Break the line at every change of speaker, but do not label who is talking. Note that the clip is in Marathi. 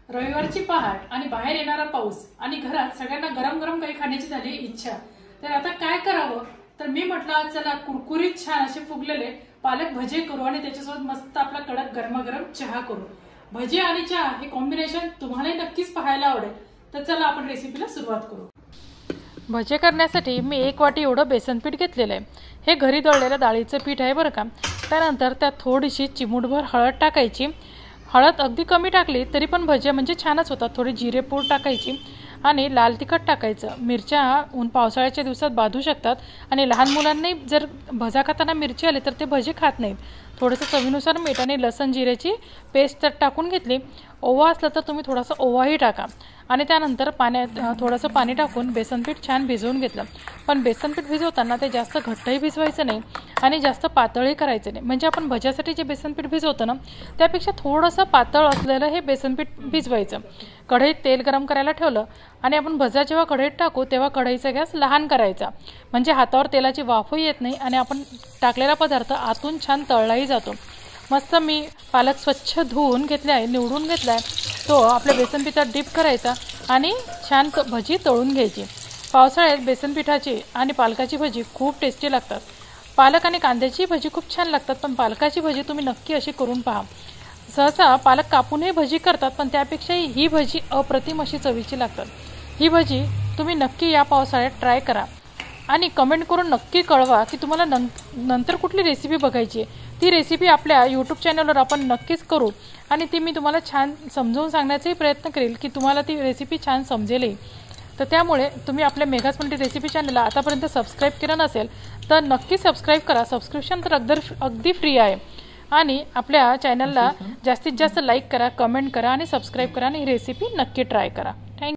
रविवारची पहाट आणि बाहेर येणारा पाऊस आणि घरात सगळ्यांना गरम गरम काही खाण्याची झाली इच्छा। तर आता काय करावं, तर मी म्हटलं चला कुरकुरीत छान असे फुगलेले पालक भजे करू आणि त्याच्यासोबत मस्त आपला कडक गरमागरम चहा करू। भजे आणि चहा हे कॉम्बिनेशन तुम्हालाही नक्कीच पाहायला आवडेल। तर चला आपण रेसिपीला सुरुवात करू। भजे करण्यासाठी मी 1 वाटी एवढं बेसन पीठ घेतलेलं आहे। हे घरी दळलेलं डाळीचं पीठ आहे बरं का। त्यानंतर त्यात थोडीशी चिमूटभर हळद टाकायची। हळद अगदी कमी टाकली तरी पण भजे म्हणजे छानच होतात। थोडी जिरे पूड टाकायची आणि लाल तिखट टाकायचं। मिरच्या पावसाळ्याच्या दिवसात बाधू शकतात आणि लहान मुलांनी जर भजा खाताना मिरची आली तर ते भजे खात नाहीत। थोडंसं चवीनुसार मीठ आणि लसण जिऱ्याची पेस्ट त्यात टाकून घेतली। ओवा असला तर तुम्ही थोडासा ओवाही टाका आणि त्यानंतर पाण्यात थोडंसं पाणी टाकून बेसन पीठ छान भिजवून घेतलं। पण बेसन पीठ भिजवताना ते जास्त घट्टही भिजवायचं नाही आणि जास्त पातळही करायचं नाही। म्हणजे आपण भज्यासाठी जे बेसन पीठ भिजवतो ना त्यापेक्षा थोडंसं पातळ असलेलं हे बेसन पीठ भिजवायचं। कढईत तेल गरम करायला ठेवलं आणि आपण भजा जेव्हा कढईत टाकू तेव्हा कढईचा गॅस लहान करायचा, म्हणजे हातावर तेलाची वाफही येत नाही आणि आपण टाकलेला पदार्थ आतून छान तळलाही जातो। मस्त मी पालक स्वच्छ धुवून घेतला आहे, निवडून घेतला आहे। तो आपल्या बेसन पिठात डिप करायचा आणि छान भजी तळून घ्यायची। पावसाळ्यात बेसन पिठाची आणि पालकाची भजी खूप टेस्टी लागतात। पालक आणि कांद्याची भजी खूप छान लागतात, पण पालकाची भजी तुम्ही नक्की अशी करून पहा। सहसा पालक कापूनही भजी करतात, पण त्यापेक्षाही ही भजी अप्रतिम अशी चवीची लागतात। ही भजी तुम्ही नक्की या पावसाळ्यात ट्राय करा आणि कमेंट करून नक्की कळवा की तुम्हाला नंतर कुठली रेसिपी बघायची आहे। ती रेसिपी आपल्या यूट्यूब चॅनलवर आपण नक्कीच करू आणि ती मी तुम्हाला छान समजावून सांगण्याचाही प्रयत्न करेल की तुम्हाला ती रेसिपी छान समजेलही। तर त्यामुळे तुम्ही आपल्या मेघास मल्टी रेसिपी चॅनलला आतापर्यंत सबस्क्राईब केलं नसेल तर नक्की सबस्क्राईब करा। सबस्क्रिप्शन तर अगदी फ्री आहे आणि आपल्या चॅनलला जास्तीत जास्त लाईक करा, कमेंट करा आणि सबस्क्राईब करा आणि ही रेसिपी नक्की ट्राय करा। थँक्यू।